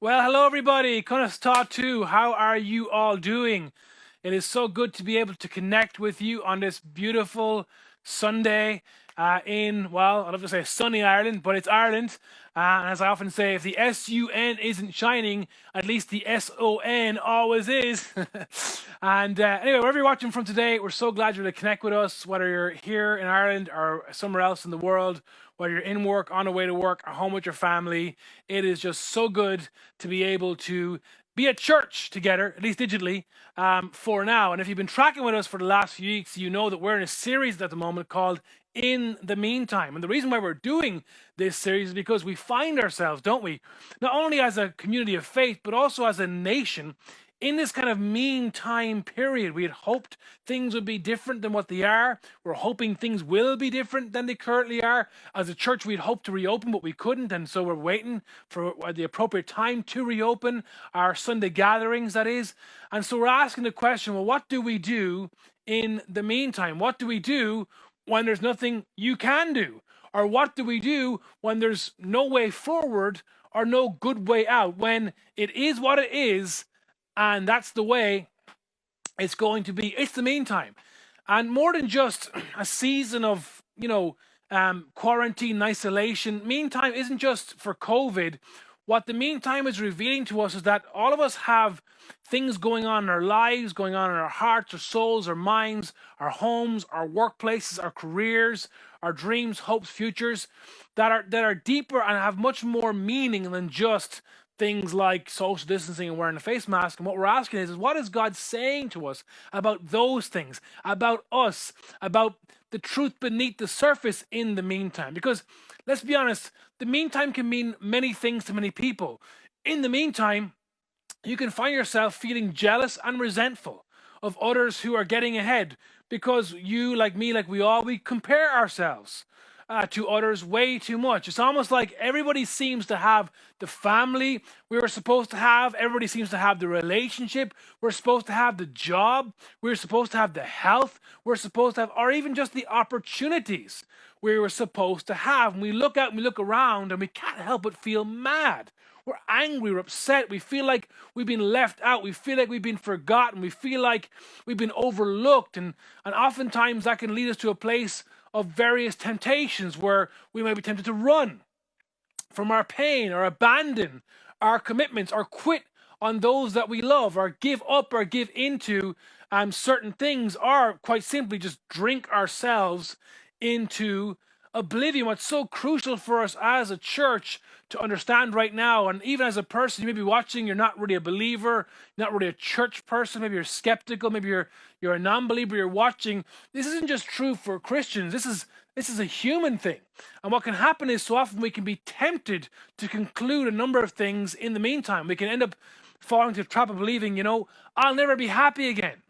Well, hello everybody. Star 2. How are you all doing? It is so good to be able to connect with you on this beautiful Sunday well, I love to say sunny Ireland, but it's Ireland. And as I often say, if the SUN isn't shining, at least the SON always is. And anyway, wherever you're watching from today, we're so glad you're to connect with us, whether you're here in Ireland or somewhere else in the world, whether you're in work, on the way to work, or home with your family. It is just so good to be able to be at church together, at least digitally, for now. And if you've been tracking with us for the last few weeks, you know that we're in a series at the moment called In the Meantime. And the reason why we're doing this series is because we find ourselves, don't we, not only as a community of faith, but also as a nation in this kind of meantime period. We had hoped things would be different than what they are. We're hoping things will be different than they currently are. As a church, we'd hoped to reopen, but we couldn't. And so we're waiting for the appropriate time to reopen our Sunday gatherings, that is. And so we're asking the question, well, what do we do in the meantime? What do we do when there's nothing you can do? Or what do we do when there's no way forward or no good way out? When it is what it is, and that's the way it's going to be. It's the meantime. And more than just a season of, quarantine and isolation, meantime isn't just for COVID. What the meantime is revealing to us is that all of us have things going on in our lives, going on in our hearts, our souls, our minds, our homes, our workplaces, our careers, our dreams, hopes, futures that are deeper and have much more meaning than just things like social distancing and wearing a face mask. And what we're asking is what is God saying to us about those things, about us, about the truth beneath the surface in the meantime? Because let's be honest, the meantime can mean many things to many people. In the meantime, you can find yourself feeling jealous and resentful of others who are getting ahead because you, like me, like we compare ourselves to others way too much. It's almost like everybody seems to have the family we were supposed to have. Everybody seems to have the relationship we're supposed to have, the job we're supposed to have, the health we're supposed to have, or even just the opportunities we were supposed to have. And we look out and we look around and we can't help but feel mad. We're angry, we're upset, we feel like we've been left out, we feel like we've been forgotten, we feel like we've been overlooked, and oftentimes that can lead us to a place of various temptations where we might be tempted to run from our pain or abandon our commitments or quit on those that we love or give up or give into certain things, or quite simply just drink ourselves into oblivion. What's so crucial for us as a church to understand right now, and even as a person, you may be watching, you're not really a believer, not really a church person, maybe you're skeptical, maybe you're a non-believer, you're watching. This isn't just true for Christians. This is a human thing. And what can happen is so often we can be tempted to conclude a number of things in the meantime. We can end up falling into the trap of believing, I'll never be happy again.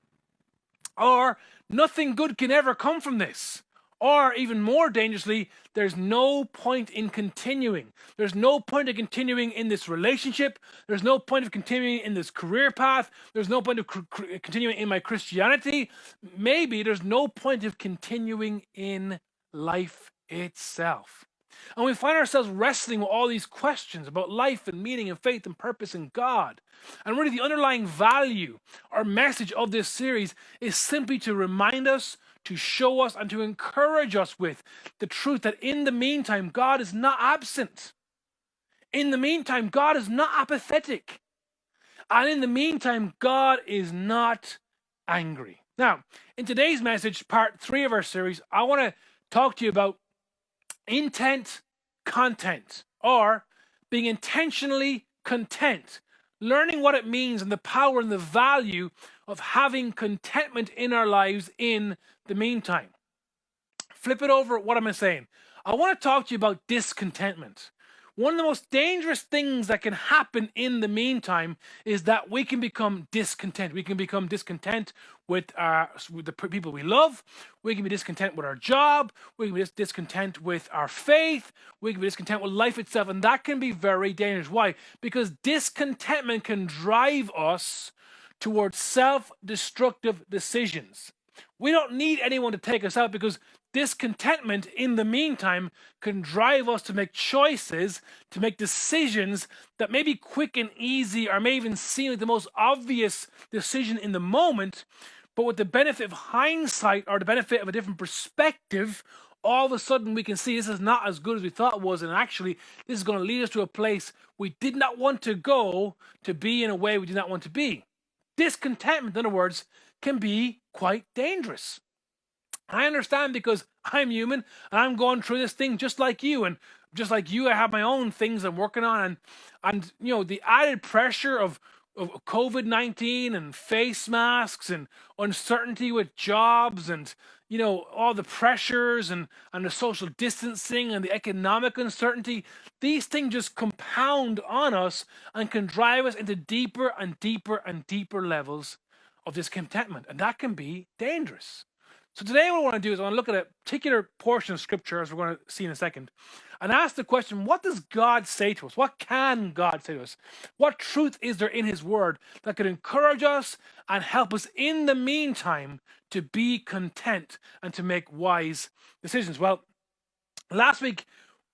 Or nothing good can ever come from this. Or even more dangerously, there's no point in continuing. There's no point in continuing in this relationship. There's no point of continuing in this career path. There's no point of continuing in my Christianity. Maybe there's no point of continuing in life itself. And we find ourselves wrestling with all these questions about life and meaning and faith and purpose in God. And really the underlying value or message of this series is simply to remind us, to show us, and to encourage us with the truth that in the meantime, God is not absent. In the meantime, God is not apathetic. And in the meantime, God is not angry. Now, in today's message, part 3 of our series, I want to talk to you about intent content, or being intentionally content, learning what it means and the power and the value of having contentment in our lives in the meantime. Flip it over. What am I saying? I want to talk to you about discontentment. One of the most dangerous things that can happen in the meantime is that we can become discontent. We can become discontent with the people we love. We can be discontent with our job. We can be discontent with our faith. We can be discontent with life itself. And that can be very dangerous. Why? Because discontentment can drive us towards self-destructive decisions. We don't need anyone to take us out, because discontentment in the meantime can drive us to make choices, to make decisions that may be quick and easy, or may even seem like the most obvious decision in the moment, but with the benefit of hindsight, or the benefit of a different perspective, all of a sudden we can see this is not as good as we thought it was, and actually this is going to lead us to a place we did not want to go, to be in a way we did not want to be. Discontentment, in other words, can be quite dangerous. I understand, because I'm human and I'm going through this thing just like you, and just like you, I have my own things I'm working on, and the added pressure of COVID-19 and face masks and uncertainty with jobs, and all the pressures and the social distancing and the economic uncertainty. These things just compound on us and can drive us into deeper and deeper and deeper levels of discontentment, and that can be dangerous. So today what I want to do is I want to look at a particular portion of scripture, as we're going to see in a second, and ask the question, what does God say to us? What can God say to us? What truth is there in his word that could encourage us and help us in the meantime to be content and to make wise decisions? Well, last week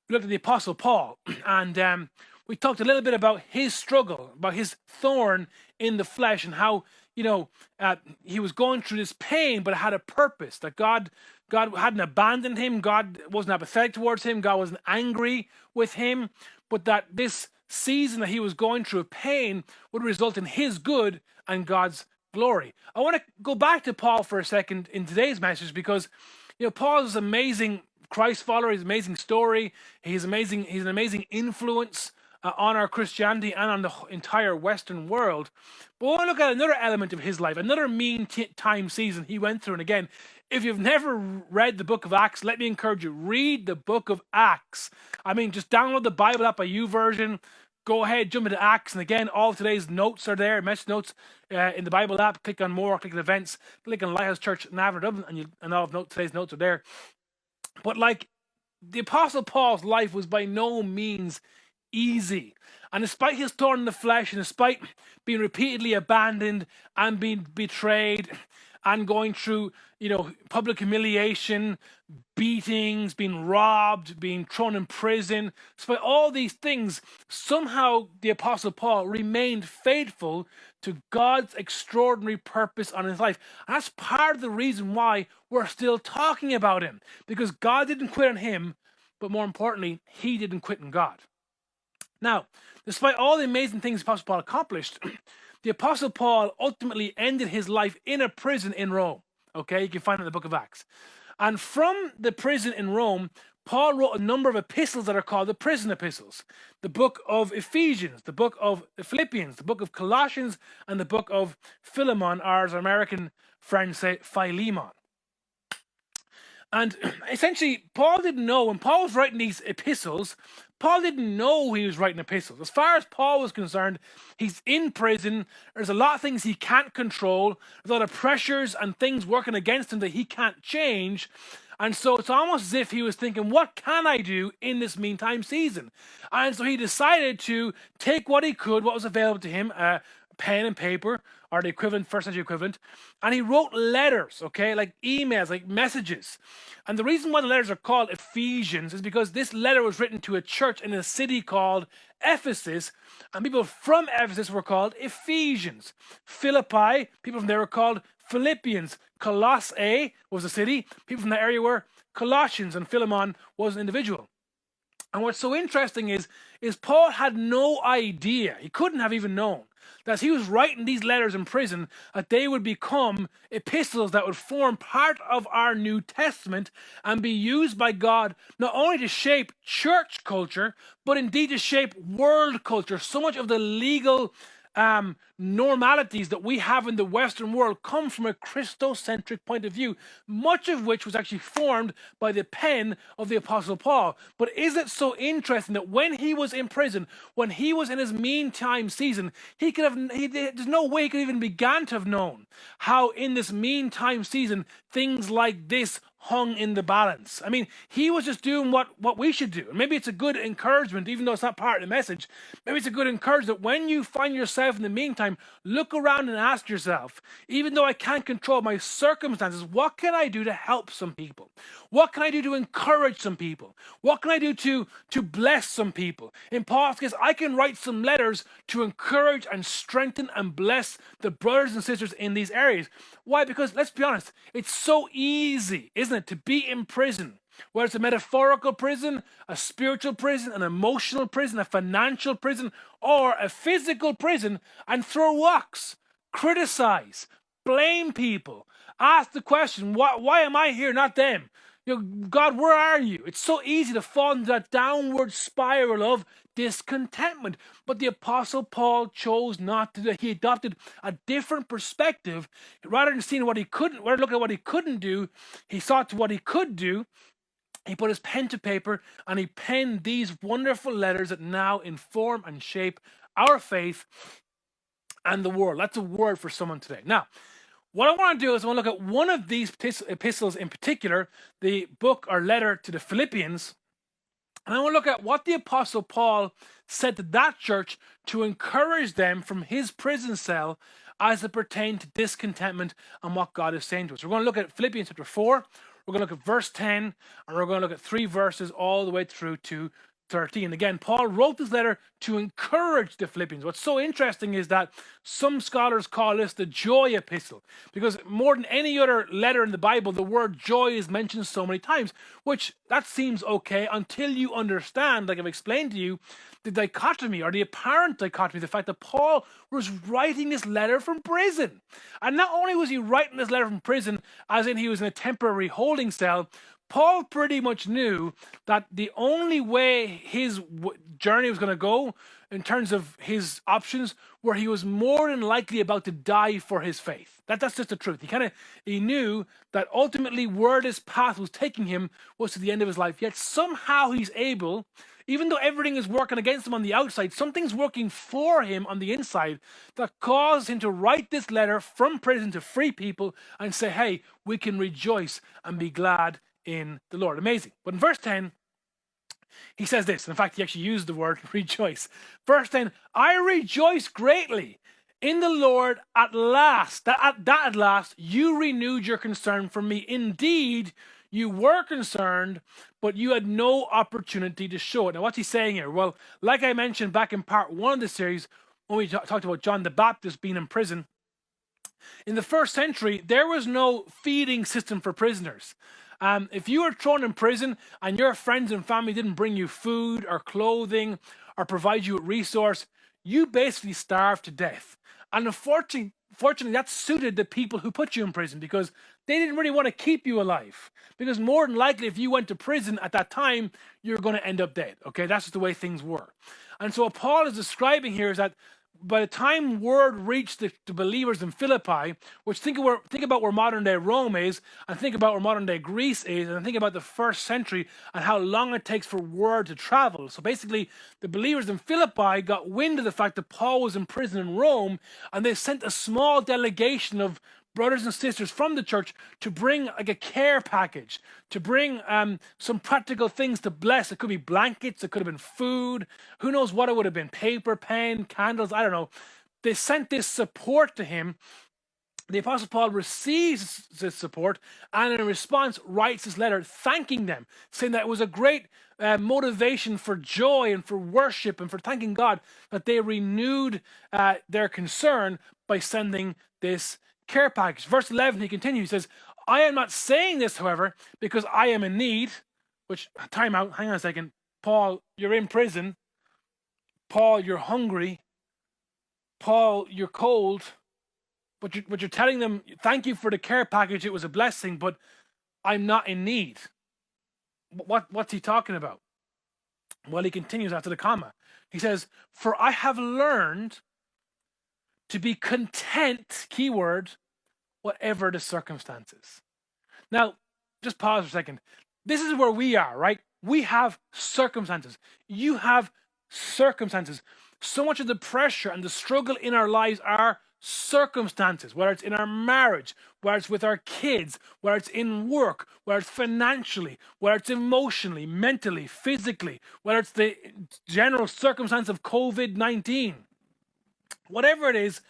we looked at the Apostle Paul, and we talked a little bit about his struggle, about his thorn in the flesh, and how he was going through this pain, but it had a purpose. That God hadn't abandoned him. God wasn't apathetic towards him. God wasn't angry with him. But that this season that he was going through of pain would result in his good and God's glory. I want to go back to Paul for a second in today's message, because Paul is an amazing Christ follower. He's an amazing story. He's amazing. He's an amazing influence on our Christianity and on the entire Western world. But I want to look at another element of his life, another time season he went through. And again, if you've never read the book of Acts, let me encourage you, read the book of Acts. I mean, just download the Bible app by YouVersion. Go ahead, jump into Acts. And again, all of today's notes are there, message notes in the Bible app. Click on more, click on events, click on Lighthouse Church Navan, Dublin, and all of today's notes are there. But like, the Apostle Paul's life was by no means easy. And despite his thorn in the flesh, and despite being repeatedly abandoned and being betrayed and going through, public humiliation, beatings, being robbed, being thrown in prison, despite all these things, somehow the Apostle Paul remained faithful to God's extraordinary purpose on his life. And that's part of the reason why we're still talking about him, because God didn't quit on him, but more importantly, he didn't quit on God. Now, despite all the amazing things the Apostle Paul accomplished, the Apostle Paul ultimately ended his life in a prison in Rome. Okay, you can find it in the book of Acts. And from the prison in Rome, Paul wrote a number of epistles that are called the prison epistles. The book of Ephesians, the book of Philippians, the book of Colossians, and the book of Philemon, or as our American friends say, Philemon. And essentially, Paul didn't know, when Paul was writing these epistles, Paul didn't know he was writing epistles. As far as Paul was concerned, he's in prison. There's a lot of things he can't control. There's a lot of pressures and things working against him that he can't change. And so it's almost as if he was thinking, what can I do in this meantime season? And so he decided to take what he could, what was available to him, pen and paper, or the equivalent, first century equivalent, and he wrote letters, okay, like emails, like messages. And the reason why the letters are called Ephesians is because this letter was written to a church in a city called Ephesus, and people from Ephesus were called Ephesians. Philippi, people from there were called Philippians. Colossae was a city, people from that area were Colossians, and Philemon was an individual. And what's so interesting is Paul had no idea, he couldn't have even known, that as he was writing these letters in prison, that they would become epistles that would form part of our New Testament and be used by God not only to shape church culture, but indeed to shape world culture. So much of the legal normalities that we have in the Western world come from a Christocentric point of view, much of which was actually formed by the pen of the Apostle Paul. But is it so interesting that when he was in prison, when he was in his meantime season, there's no way he could even begin to have known how in this meantime season things like this hung in the balance. I mean, he was just doing what we should do. And maybe it's a good encouragement, even though it's not part of the message. Maybe it's a good encouragement that when you find yourself in the meantime time, look around and ask yourself, even though I can't control my circumstances, what can I do to help some people? What can I do to encourage some people? What can I do to bless some people? In Paul's case, I can write some letters to encourage and strengthen and bless the brothers and sisters in these areas. Why? Because let's be honest, it's so easy, isn't it, to be in prison. Whether it's a metaphorical prison, a spiritual prison, an emotional prison, a financial prison, or a physical prison, and throw rocks, criticize, blame people, ask the question, why am I here, not them? God, where are you? It's so easy to fall into that downward spiral of discontentment. But the Apostle Paul chose not to do that. He adopted a different perspective. Rather than seeing what he couldn't, rather than looking at what he couldn't do, he sought to what he could do. He put his pen to paper and he penned these wonderful letters that now inform and shape our faith and the world. That's a word for someone today. Now, what I want to do is I want to look at one of these epistles in particular, the book or letter to the Philippians, and I want to look at what the Apostle Paul said to that church to encourage them from his prison cell as it pertained to discontentment and what God is saying to us. We're going to look at Philippians chapter 4. We're going to look at verse 10, and we're going to look at 3 verses all the way through to 13. Again, Paul wrote this letter to encourage the Philippians. What's so interesting is that some scholars call this the joy epistle, because more than any other letter in the Bible, the word joy is mentioned so many times, which that seems okay until you understand, like I've explained to you, the dichotomy or the apparent dichotomy, the fact that Paul was writing this letter from prison. And not only was he writing this letter from prison, as in he was in a temporary holding cell, Paul pretty much knew that the only way his journey was going to go in terms of his options, where he was more than likely about to die for his faith. That's just the truth. He knew that ultimately where this path was taking him was to the end of his life. Yet somehow he's able, even though everything is working against him on the outside, something's working for him on the inside that caused him to write this letter from prison to free people and say, hey, we can rejoice and be glad in the Lord. Amazing. But in verse 10, he says this. In fact, he actually used the word rejoice. Verse 10, I rejoice greatly in the Lord at last. That at last you renewed your concern for me. Indeed, you were concerned, but you had no opportunity to show it. Now, what's he saying here? Well, like I mentioned back in part 1 of the series, when we talked about John the Baptist being in prison, in the first century, there was no feeding system for prisoners. If you were thrown in prison and your friends and family didn't bring you food or clothing or provide you with resource, you basically starved to death. And unfortunately, that suited the people who put you in prison, because they didn't really want to keep you alive. Because more than likely, if you went to prison at that time, you're going to end up dead. Okay, that's just the way things were. And so what Paul is describing here is that by the time word reached the believers in Philippi, which think about where modern day Rome is, and think about where modern day Greece is, and think about the first century and how long it takes for word to travel. So basically, the believers in Philippi got wind of the fact that Paul was in prison in Rome, and they sent a small delegation of brothers and sisters from the church to bring like a care package, to bring some practical things to bless. It could be blankets, it could have been food, who knows what it would have been, paper, pen, candles, I don't know. They sent this support to him. The Apostle Paul receives this support and in response writes this letter thanking them, saying that it was a great motivation for joy and for worship and for thanking God that they renewed their concern by sending this care package. Verse 11, he continues, he says, I am not saying this, however, because I am in need, which, time out, hang on a second. Paul, you're in prison. Paul, you're hungry. Paul, you're cold. But you're telling them, thank you for the care package, it was a blessing, but I'm not in need. What's he talking about? Well, he continues after the comma. He says, for I have learned to be content, keyword, whatever the circumstances. Now, just pause for a second. This is where we are, right? We have circumstances. You have circumstances. So much of the pressure and the struggle in our lives are circumstances, whether it's in our marriage, whether it's with our kids, whether it's in work, whether it's financially, whether it's emotionally, mentally, physically, whether it's the general circumstance of COVID-19. whatever it is,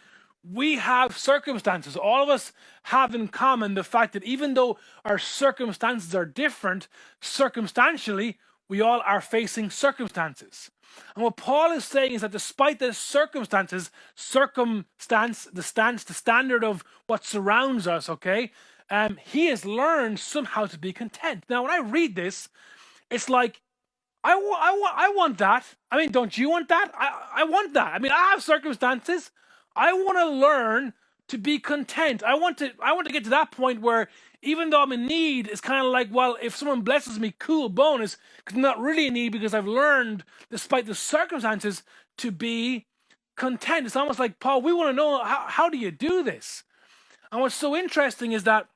we have circumstances. All of us have in common the fact that even though our circumstances are different, circumstantially, we all are facing circumstances. And what Paul is saying is that despite the circumstances, the standard of what surrounds us, okay, he has learned somehow to be content. Now, when I read this, it's like, I want that. I mean, don't you want that? I want that. I mean, I have circumstances. I want to learn to be content. I want to get to that point where even though I'm in need, it's kind of like, well, if someone blesses me, cool, bonus, because I'm not really in need because I've learned, despite the circumstances, to be content. It's almost like, Paul, we want to know, how do you do this? And what's so interesting is that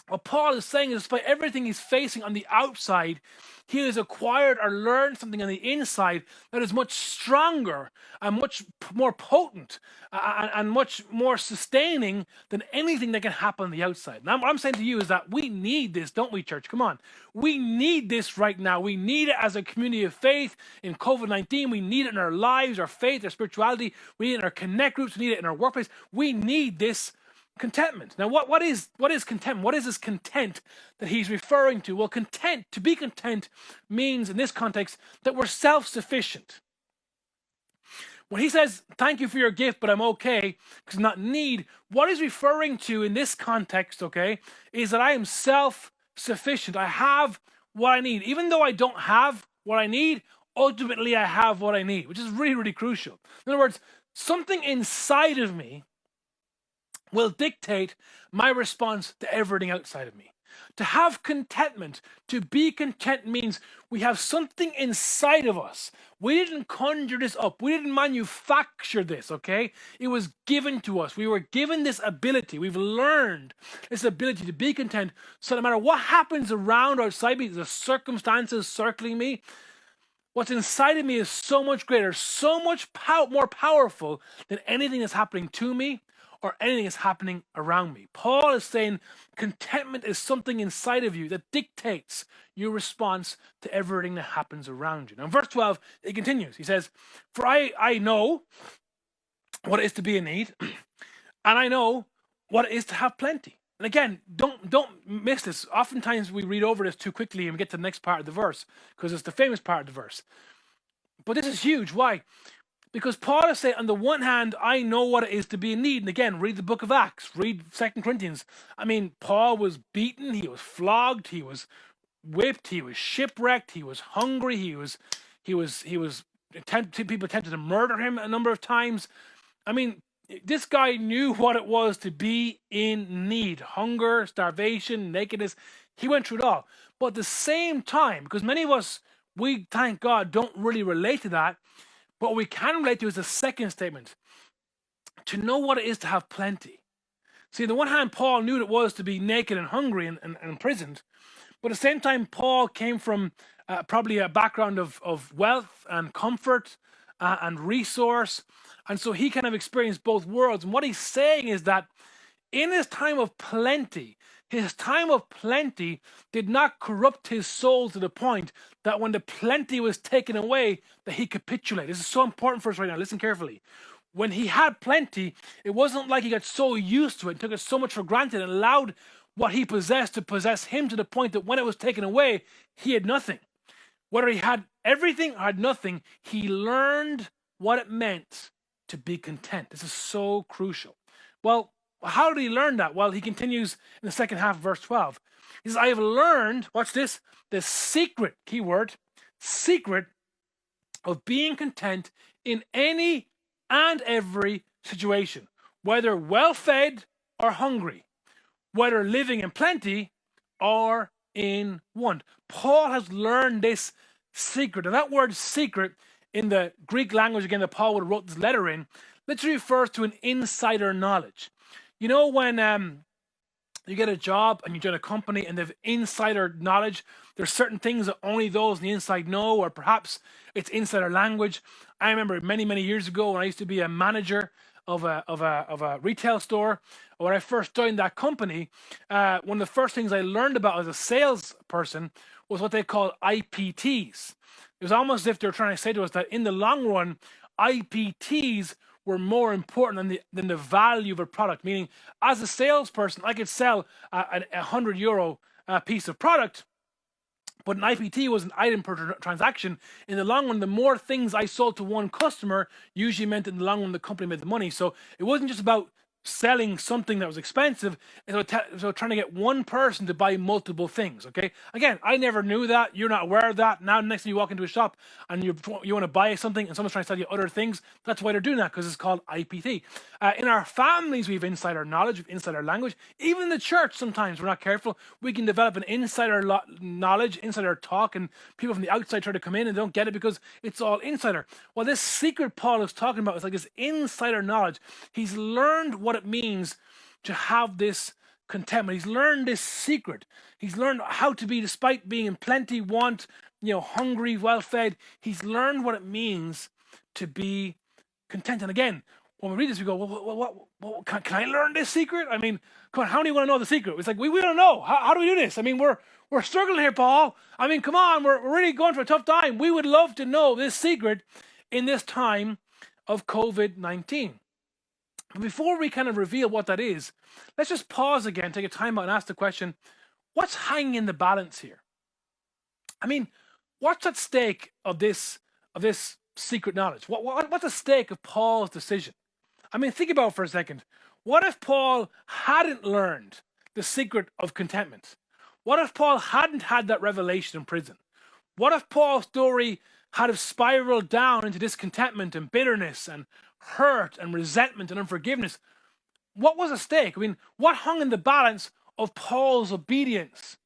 what Paul is saying is, despite everything he's facing on the outside, he has acquired or learned something on the inside that is much stronger and much more potent and much more sustaining than anything that can happen on the outside. Now, what I'm saying to you is that we need this, don't we, church? Come on. We need this right now. We need it as a community of faith in COVID-19. We need it in our lives, our faith, our spirituality. We need it in our connect groups. We need it in our workplace. We need this contentment. Now, what is contentment? What is this content that he's referring to? Well, to be content means in this context that we're self-sufficient. When he says, thank you for your gift, but I'm okay, because not need, what he's referring to in this context, okay, is that I am self-sufficient. I have what I need. Even though I don't have what I need, ultimately I have what I need, which is really, really crucial. In other words, something inside of me will dictate my response to everything outside of me. To have contentment, to be content, means we have something inside of us. We didn't conjure this up. We didn't manufacture this, okay? It was given to us. We were given this ability. We've learned this ability to be content. So no matter what happens around outside me, the circumstances circling me, what's inside of me is so much greater, so much more powerful than anything that's happening to me or anything is happening around me. Paul is saying contentment is something inside of you that dictates your response to everything that happens around you. Now in verse 12, it continues. He says, for I know what it is to be in need, and I know what it is to have plenty. And again, don't miss this. Oftentimes we read over this too quickly and we get to the next part of the verse because it's the famous part of the verse. But this is huge. Why? Because Paul is saying, on the one hand, I know what it is to be in need. And again, read the book of Acts, read 2 Corinthians. I mean, Paul was beaten, he was flogged, he was whipped, he was shipwrecked, he was hungry, people attempted to murder him a number of times. I mean, this guy knew what it was to be in need, hunger, starvation, nakedness. He went through it all. But at the same time, because many of us, we, thank God, don't really relate to that, what we can relate to is the second statement, to know what it is to have plenty. See, on the one hand, Paul knew what it was to be naked and hungry and imprisoned, but at the same time, Paul came from probably a background of wealth and comfort and resource, and so he kind of experienced both worlds. And what he's saying is that in his time of plenty did not corrupt his soul to the point that when the plenty was taken away, that he capitulated. This is so important for us right now. Listen carefully. When he had plenty, it wasn't like he got so used to it, took it so much for granted, and allowed what he possessed to possess him to the point that when it was taken away, he had nothing. Whether he had everything or had nothing, he learned what it meant to be content. This is so crucial. Well, how did he learn that? Well, he continues in the second half of verse 12. He says, I have learned, watch this, the secret, keyword, secret of being content in any and every situation, whether well-fed or hungry, whether living in plenty or in want. Paul has learned this secret. And that word secret in the Greek language, again, that Paul would have wrote this letter in, literally refers to an insider knowledge. You know when you get a job and you join a company and they have insider knowledge, there's certain things that only those on the inside know, or perhaps it's insider language. I remember many, many years ago when I used to be a manager of a retail store. When I first joined that company, one of the first things I learned about as a salesperson was what they call IPTs. It was almost as if they were trying to say to us that in the long run, IPTs were more important than the value of a product. Meaning, as a salesperson, I could sell a €100 piece of product, but an IPT was an item per transaction. In the long run, the more things I sold to one customer usually meant in the long run the company made the money. So it wasn't just about selling something that was expensive, so trying to get one person to buy multiple things. Okay, again, I never knew that. You're not aware of that. Now next time you walk into a shop and you want to buy something and someone's trying to sell you other things, that's why they're doing that, because it's called IPT. In our families, we have insider knowledge, we have insider language. Even in the church, sometimes we're not careful, we can develop an insider knowledge, insider talk, and people from the outside try to come in and don't get it because it's all insider. Well, this secret Paul is talking about is like this insider knowledge. He's learned what it means to have this contentment. He's learned this secret. He's learned how to be, despite being in plenty, want, hungry, well-fed. He's learned what it means to be content. And again, when we read this, we go, well, can I learn this secret? I mean, come on, how do you want to know the secret? It's like, we don't know. How do we do this? I mean, we're struggling here, Paul. I mean, come on, we're really going through a tough time. We would love to know this secret in this time of COVID-19. But before we kind of reveal what that is, let's just pause again, take a time out and ask the question, what's hanging in the balance here? I mean, what's at stake of this secret knowledge? What's at stake of Paul's decision? I mean, think about it for a second. What if Paul hadn't learned the secret of contentment? What if Paul hadn't had that revelation in prison? What if Paul's story had have spiraled down into discontentment and bitterness and hurt and resentment and unforgiveness? What was at stake? I mean, what hung in the balance of Paul's obedience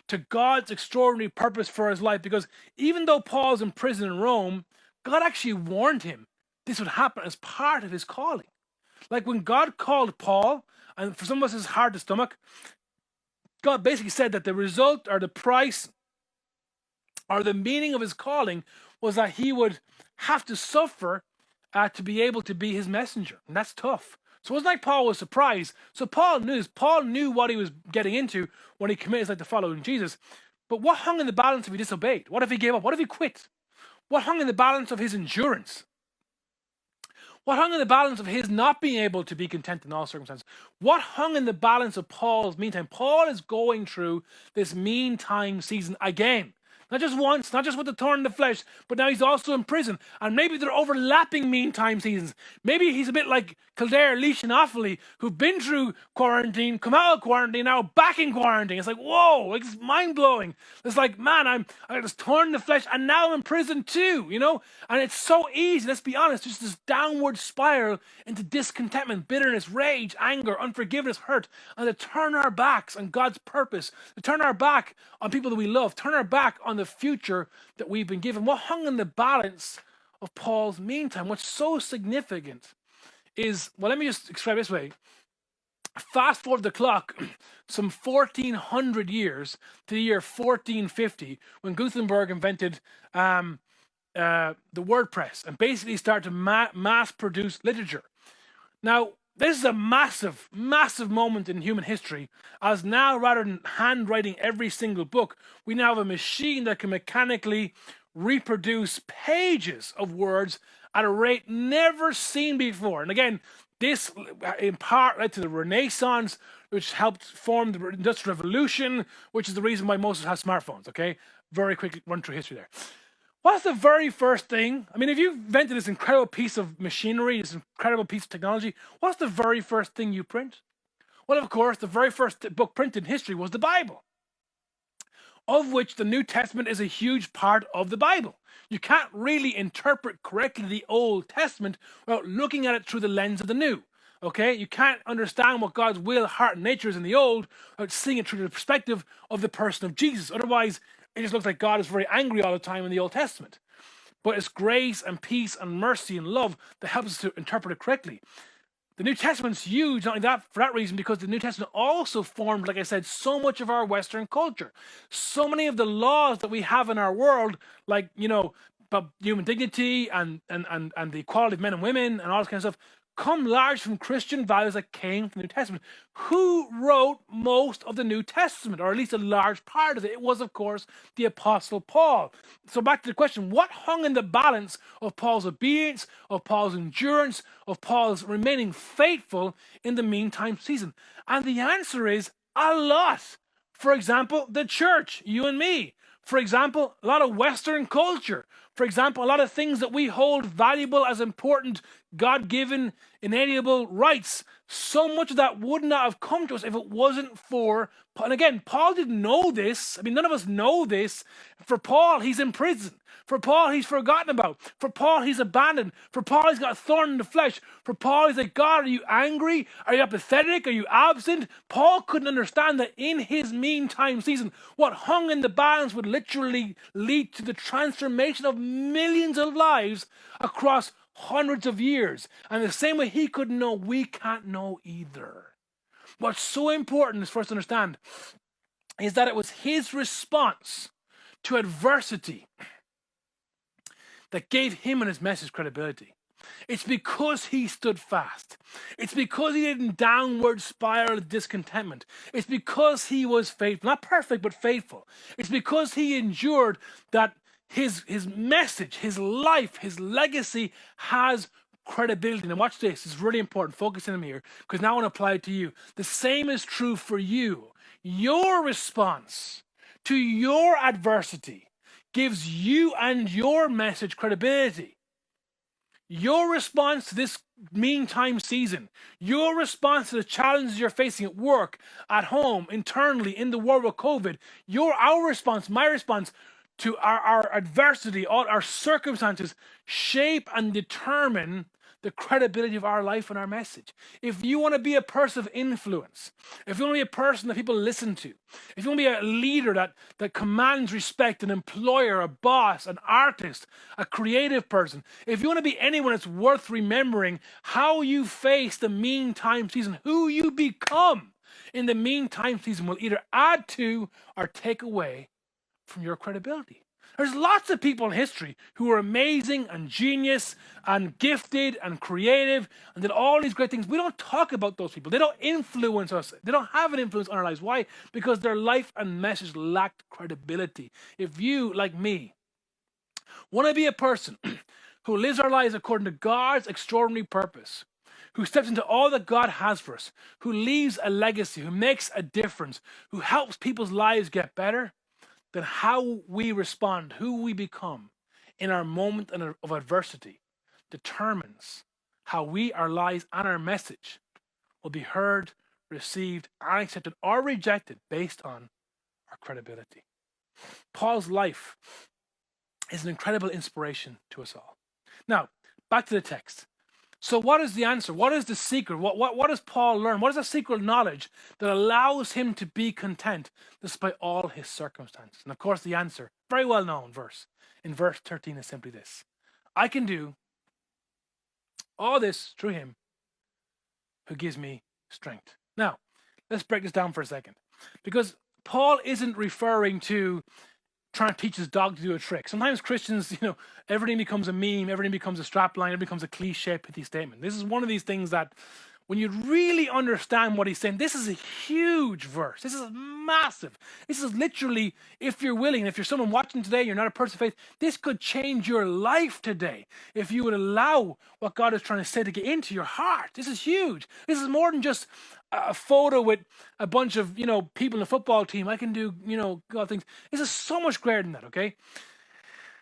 to God's extraordinary purpose for his life? Because even though Paul's in prison in Rome, God actually warned him this would happen as part of his calling. Like when God called Paul, and for some of us it's hard to stomach, God basically said that the result or the price or the meaning of his calling was that he would have to suffer to be able to be his messenger. And that's tough. So it wasn't like Paul was surprised. So Paul knew this. Paul knew what he was getting into when he committed his life to following Jesus. But what hung in the balance if he disobeyed? What if he gave up? What if he quit? What hung in the balance of his endurance? What hung in the balance of his not being able to be content in all circumstances? What hung in the balance of Paul's meantime? Paul is going through this meantime season again. Not just once, not just with the thorn in the flesh, but now he's also in prison. And maybe they're overlapping meantime seasons. Maybe he's a bit like Kildare, Laois and Offaly, who've been through quarantine, come out of quarantine, now back in quarantine. It's like, whoa, like it's mind-blowing. It's like, man, I got this thorn in the flesh and now I'm in prison too, And it's so easy, let's be honest, just this downward spiral into discontentment, bitterness, rage, anger, unforgiveness, hurt, and to turn our backs on God's purpose, to turn our back on people that we love, turn our back on the future that we've been given. What hung in the balance of Paul's meantime? What's so significant is, well, let me just describe it this way. Fast forward the clock some 1400 years to the year 1450 when Gutenberg invented the WordPress and basically started to mass produce literature. Now, this is a massive, massive moment in human history, as now, rather than handwriting every single book, we now have a machine that can mechanically reproduce pages of words at a rate never seen before. And again, this in part led to the Renaissance, which helped form the Industrial Revolution, which is the reason why most of us have smartphones, okay? Very quickly run through history there. What's the very first thing? I mean, if you invented this incredible piece of machinery, this incredible piece of technology, what's the very first thing you print? Well, of course, the very first book printed in history was the Bible, of which the New Testament is a huge part of the Bible. You can't really interpret correctly the Old Testament without looking at it through the lens of the New. Okay? You can't understand what God's will, heart, and nature is in the Old without seeing it through the perspective of the person of Jesus. Otherwise, it just looks like God is very angry all the time in the Old Testament. But it's grace and peace and mercy and love that helps us to interpret it correctly. The New Testament's huge, not only that, for that reason, because the New Testament also formed, like I said, so much of our Western culture. So many of the laws that we have in our world, like, about human dignity and the equality of men and women and all this kind of stuff, come large from Christian values that came from the New Testament. Who wrote most of the New Testament, or at least a large part of it? It was, of course, the Apostle Paul. So back to the question, what hung in the balance of Paul's obedience, of Paul's endurance, of Paul's remaining faithful in the meantime season? And the answer is a lot. For example, the church, you and me. For example, a lot of Western culture. For example, a lot of things that we hold valuable as important, God-given, inalienable rights. So much of that would not have come to us if it wasn't for Paul. And again, Paul didn't know this. I mean, none of us know this. For Paul, he's in prison. For Paul, he's forgotten about. For Paul, he's abandoned. For Paul, he's got a thorn in the flesh. For Paul, he's like, God, are you angry? Are you apathetic? Are you absent? Paul couldn't understand that in his meantime season, what hung in the balance would literally lead to the transformation of millions of lives across hundreds of years. And the same way he couldn't know, we can't know either. What's so important is for us to understand is that it was his response to adversity that gave him and his message credibility. It's because he stood fast. It's because he didn't downward spiral of discontentment. It's because he was faithful. Not perfect, but faithful. It's because he endured that his message, his life, his legacy has credibility. Now watch this. It's really important. Focus in on me here, because now I want to apply it to you. The same is true for you. Your response to your adversity gives you and your message credibility. Your response to this meantime season, your response to the challenges you're facing at work, at home, internally, in the world with COVID, our response, my response to our adversity, all our circumstances shape and determine the credibility of our life and our message. If you want to be a person of influence, if you want to be a person that people listen to, if you want to be a leader that commands respect, an employer, a boss, an artist, a creative person, if you want to be anyone that's worth remembering, how you face the meantime season, who you become in the meantime season will either add to or take away from your credibility. There's lots of people in history who are amazing and genius and gifted and creative and did all these great things. We don't talk about those people. They don't influence us. They don't have an influence on our lives. Why? Because their life and message lacked credibility. If you, like me, want to be a person who lives our lives according to God's extraordinary purpose, who steps into all that God has for us, who leaves a legacy, who makes a difference, who helps people's lives get better, then how we respond, who we become in our moment of adversity determines how our lives and our message will be heard, received, and accepted or rejected based on our credibility. Paul's life is an incredible inspiration to us all. Now, back to the text. So what is the answer? What is the secret? What does Paul learn? What is the secret knowledge that allows him to be content despite all his circumstances? And of course, the answer, very well known verse, in verse 13 is simply this. I can do all this through him who gives me strength. Now, let's break this down for a second. Because Paul isn't referring to trying to teach his dog to do a trick. Sometimes Christians, everything becomes a meme, everything becomes a strapline, everything becomes a cliche, pithy statement. This is one of these things that when you really understand what he's saying, this is a huge verse. This is massive. This is literally, if you're willing, if you're someone watching today, you're not a person of faith, this could change your life today if you would allow what God is trying to say to get into your heart. This is huge. This is more than just a photo with a bunch of, people in a football team. I can do, God things. This is so much greater than that, okay?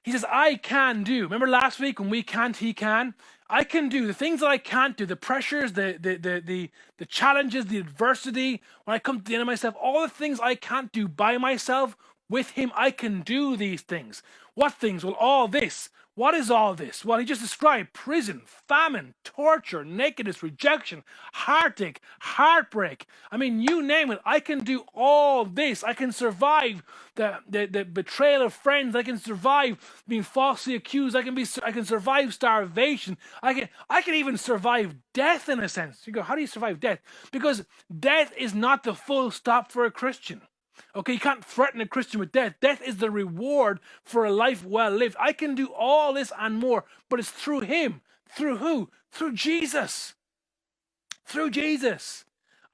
He says, I can do. Remember last week when we can't, he can? I can do the things that I can't do, the pressures, the challenges, the adversity. When I come to the end of myself, all the things I can't do by myself, with him, I can do these things. What things? Well, all this. What is all this? Well, he just described prison, famine, torture, nakedness, rejection, heartache, heartbreak. I mean, you name it. I can do all this. I can survive the betrayal of friends. I can survive being falsely accused. I can survive starvation. I can even survive death in a sense. You go, how do you survive death? Because death is not the full stop for a Christian. Okay, you can't threaten a Christian with death. Death is the reward for a life well lived. I can do all this and more, but it's through him. Through who? Through Jesus. through Jesus.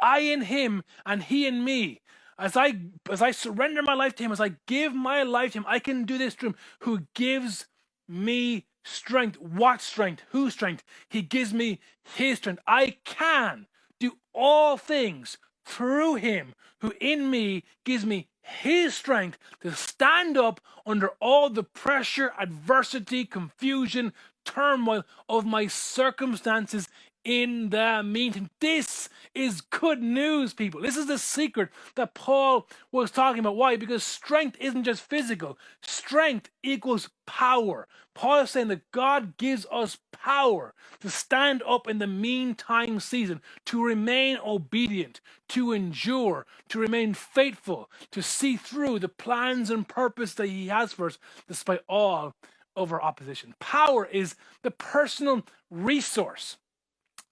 I in him and he in me. As I surrender my life to him, as I give my life to him, I can do this through him who gives me strength. What strength? Whose strength? He gives me his strength. I can do all things through him who in me gives me his strength to stand up under all the pressure, adversity, confusion, turmoil of my circumstances in the meantime. This is good news, people. This is the secret that Paul was talking about. Why? Because strength isn't just physical. Strength equals power. Paul is saying that God gives us power to stand up in the meantime season, to remain obedient, to endure, to remain faithful, to see through the plans and purpose that he has for us despite all of our opposition. Power is the personal resource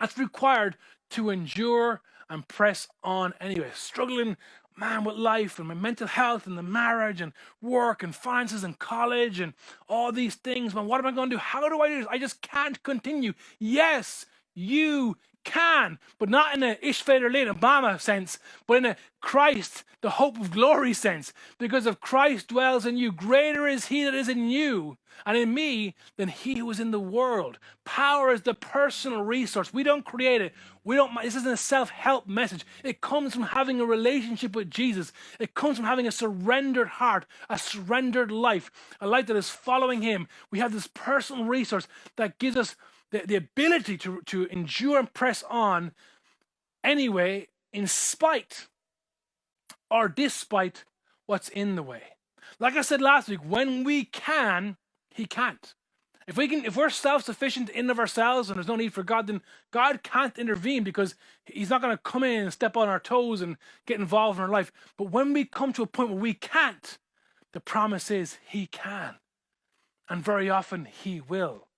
that's required to endure and press on anyway. Struggling, man, with life and my mental health and the marriage and work and finances and college and all these things. Man, what am I going to do? How do I do this? I just can't continue. Yes, you can, but not in a Ishvader Lane Obama sense, but in a Christ, the hope of glory sense. Because if Christ dwells in you, greater is he that is in you and in me than he who is in the world. Power is the personal resource. We don't create it. This isn't a self-help message. It comes from having a relationship with Jesus. It comes from having a surrendered heart, a surrendered life, a life that is following him. We have this personal resource that gives us the ability to endure and press on anyway, in spite or despite what's in the way. Like I said last week, when we can, he can't. If we're self-sufficient in of ourselves and there's no need for God, then God can't intervene because he's not going to come in and step on our toes and get involved in our life. But when we come to a point where we can't, the promise is he can. And very often he will.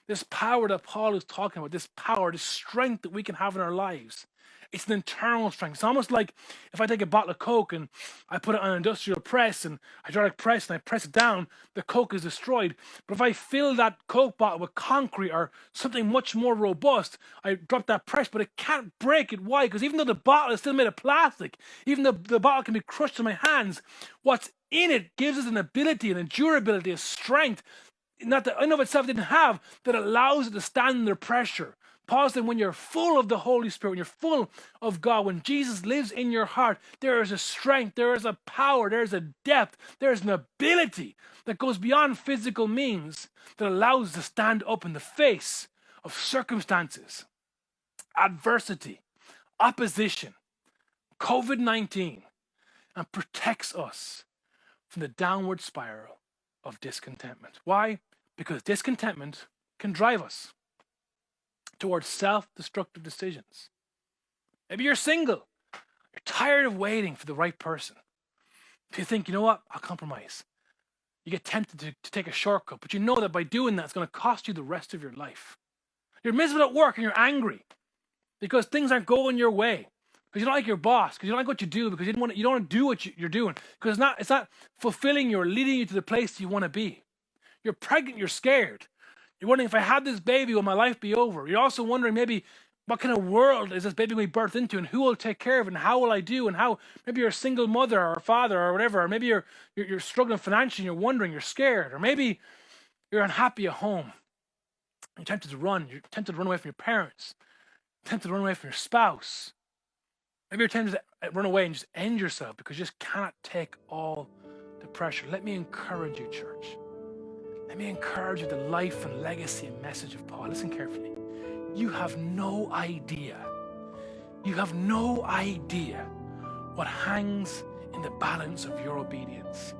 This power that Paul is talking about, this power, this strength that we can have in our lives, it's an internal strength. It's almost like if I take a bottle of Coke and I put it on an industrial press and hydraulic press and I press it down, the Coke is destroyed. But if I fill that Coke bottle with concrete or something much more robust, I drop that press, but it can't break it. Why? Because even though the bottle is still made of plastic, even though the bottle can be crushed in my hands, what's in it gives us an ability, an endurability, a strength not that in of itself didn't have, that allows it to stand under pressure. Paul said when you're full of the Holy Spirit, when you're full of God, when Jesus lives in your heart, there is a strength, there is a power, there is a depth, there is an ability that goes beyond physical means that allows us to stand up in the face of circumstances, adversity, opposition, COVID-19, and protects us from the downward spiral of discontentment. Why? Because discontentment can drive us towards self-destructive decisions. Maybe you're single. You're tired of waiting for the right person. If you think, you know what, I'll compromise. You get tempted to take a shortcut, but you know that by doing that, it's going to cost you the rest of your life. You're miserable at work and you're angry because things aren't going your way. Because you don't like your boss, because you don't like what you do, because you don't want to do what you're doing, because it's not fulfilling you or leading you to the place you want to be. You're pregnant, you're scared. You're wondering, if I had this baby, will my life be over? You're also wondering maybe what kind of world is this baby going to be birthed into, and who will take care of it, and how will I do, and how maybe you're a single mother or a father or whatever, or maybe you're struggling financially, and you're wondering, you're scared, or maybe you're unhappy at home. You're tempted to run. You're tempted to run away from your parents. You're tempted to run away from your spouse. Maybe you're tempted to run away and just end yourself because you just cannot take all the pressure. Let me encourage you, church. Let me encourage you the life and legacy and message of Paul. Listen carefully. You have no idea. You have no idea what hangs in the balance of your obedience.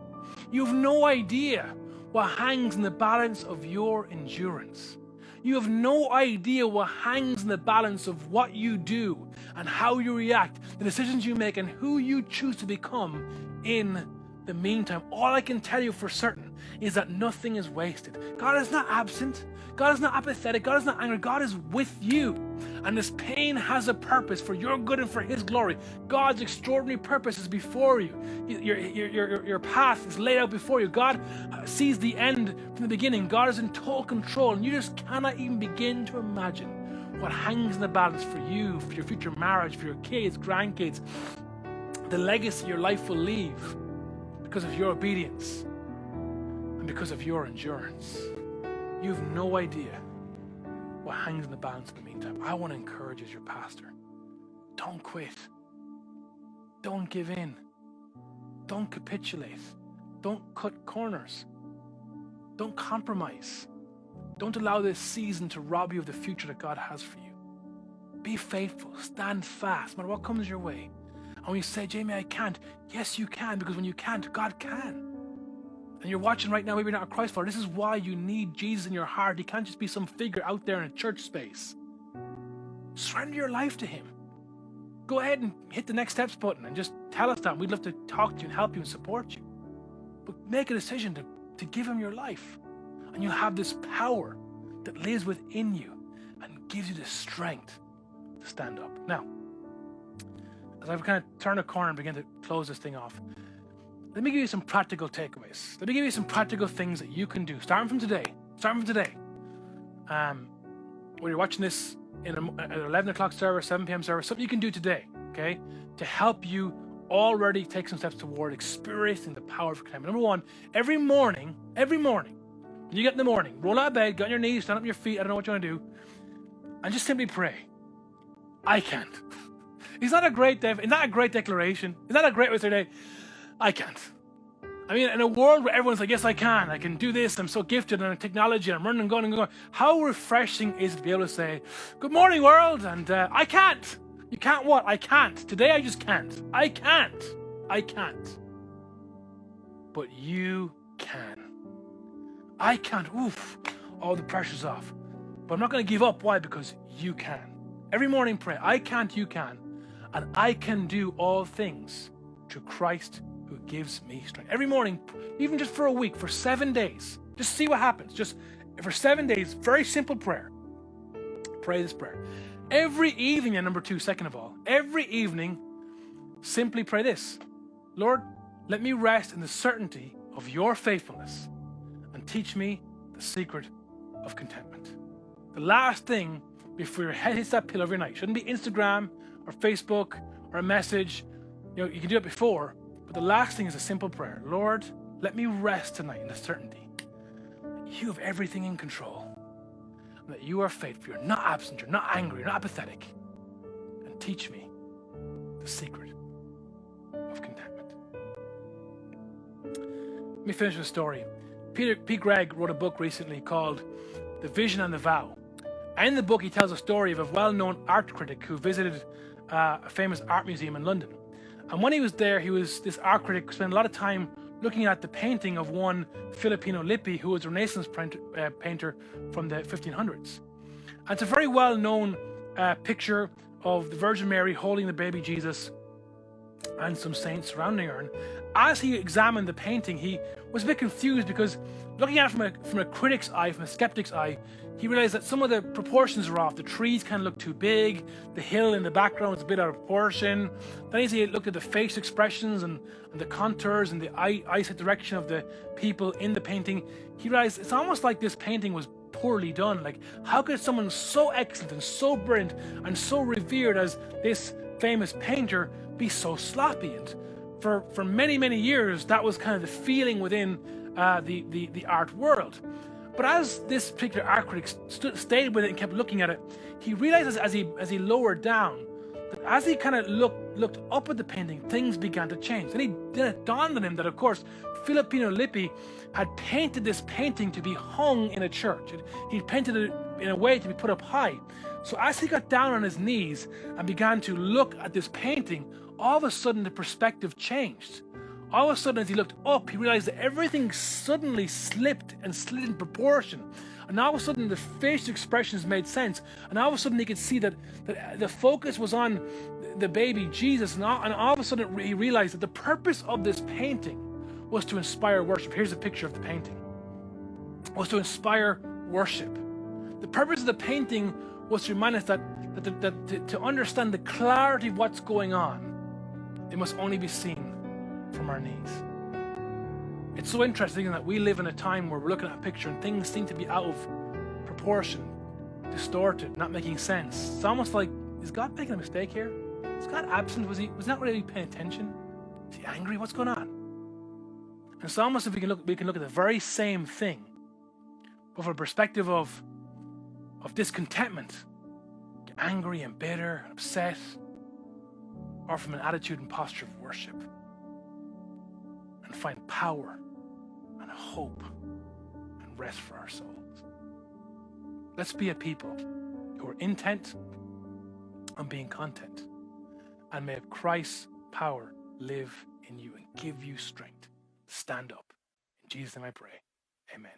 You have no idea what hangs in the balance of your endurance. You have no idea what hangs in the balance of what you do and how you react, the decisions you make, and who you choose to become in the meantime. All I can tell you for certain is that nothing is wasted. God is not absent. God is not apathetic. God is not angry. God is with you. And this pain has a purpose for your good and for his glory. God's extraordinary purpose is before you. Your path is laid out before you. God sees the end from the beginning. God is in total control. And you just cannot even begin to imagine what hangs in the balance for you, for your future marriage, for your kids, grandkids, the legacy your life will leave because of your obedience and because of your endurance. You have no idea what hangs in the balance in the meantime. I want to encourage you as your pastor. Don't quit. Don't give in. Don't capitulate. Don't cut corners. Don't compromise. Don't allow this season to rob you of the future that God has for you. Be faithful. Stand fast, no matter what comes your way. And when you say, Jamie, I can't. Yes, you can, because when you can't, God can. And you're watching right now, maybe you're not a Christ follower. This is why you need Jesus in your heart. He can't just be some figure out there in a church space. Surrender your life to him. Go ahead and hit the next steps button and just tell us that. We'd love to talk to you and help you and support you. But make a decision to give him your life. And you'll have this power that lives within you and gives you the strength to stand up. Now, as I've kind of turned a corner and begin to close this thing off, let me give you some practical takeaways. Let me give you some practical things that you can do, starting from today. When you're watching this in an 11 o'clock service, 7 p.m. service, something you can do today, okay, to help you already take some steps toward experiencing the power of contentment. Number one, every morning, when you get in the morning, roll out of bed, get on your knees, stand up on your feet, I don't know what you want to do, and just simply pray. I can't. It's not a great declaration. It's not a great way to say today. I can't. I mean, in a world where everyone's like, yes, I can do this, I'm so gifted in technology, I'm running and going, how refreshing is it to be able to say, good morning, world, and I can't. You can't what? I can't. Today I just can't. I can't. But you can. I can't. Oof. All the pressure's off. But I'm not going to give up. Why? Because you can. Every morning pray, I can't, you can. And I can do all things through Christ who gives me strength. Every morning, even just for a week, for 7 days, just see what happens. Just for 7 days, very simple prayer. Pray this prayer. Every evening, and number two, second of all, every evening, simply pray this. Lord, let me rest in the certainty of your faithfulness and teach me the secret of contentment. The last thing before your head hits that pillow every night shouldn't be Instagram or Facebook or a message. You can do it before, but the last thing is a simple prayer. Lord, let me rest tonight in the certainty that you have everything in control, and that you are faithful. You're not absent, you're not angry, you're not apathetic. And teach me the secret of contentment. Let me finish with a story. Pete Greig wrote a book recently called The Vision and the Vow. And in the book, he tells a story of a well-known art critic who visited a famous art museum in London. And when he was there, this art critic spent a lot of time looking at the painting of one Filipino Lippi, who was a Renaissance painter from the 1500s. And it's a very well-known picture of the Virgin Mary holding the baby Jesus and some saints surrounding her. And as he examined the painting, he was a bit confused because looking at it from a critic's eye, from a skeptic's eye, he realized that some of the proportions are off. The trees kind of look too big. The hill in the background is a bit out of proportion. Then as he looked at the face expressions and the contours and the eyesight direction of the people in the painting, he realized it's almost like this painting was poorly done. Like, how could someone so excellent and so brilliant and so revered as this famous painter be so sloppy? And for many, many years, that was kind of the feeling within the art world. But as this particular art critic stayed with it and kept looking at it, he realized as he lowered down that as he kind of looked up at the painting, things began to change. Then it dawned on him that, of course, Filipino Lippi had painted this painting to be hung in a church. He'd painted it in a way to be put up high. So as he got down on his knees and began to look at this painting, all of a sudden the perspective changed. All of a sudden, as he looked up, he realized that everything suddenly slipped and slid in proportion. And all of a sudden, the facial expressions made sense. And all of a sudden, he could see that the focus was on the baby Jesus. And all of a sudden, he realized that the purpose of this painting was to inspire worship. Here's a picture of the painting. It was to inspire worship. The purpose of the painting was to remind us that to understand the clarity of what's going on, it must only be seen from our knees. It's so interesting that we live in a time where we're looking at a picture and things seem to be out of proportion, distorted, not making sense. It's almost like, is God making a mistake here? Is God absent? Was he not really paying attention? Is he angry? What's going on? And it's almost if we can look at the very same thing, but from a perspective of discontentment, angry and bitter and upset, or from an attitude and posture of worship, and find power and hope and rest for our souls. Let's be a people who are intent on being content, and may Christ's power live in you and give you strength to stand up. In Jesus' name I pray. Amen.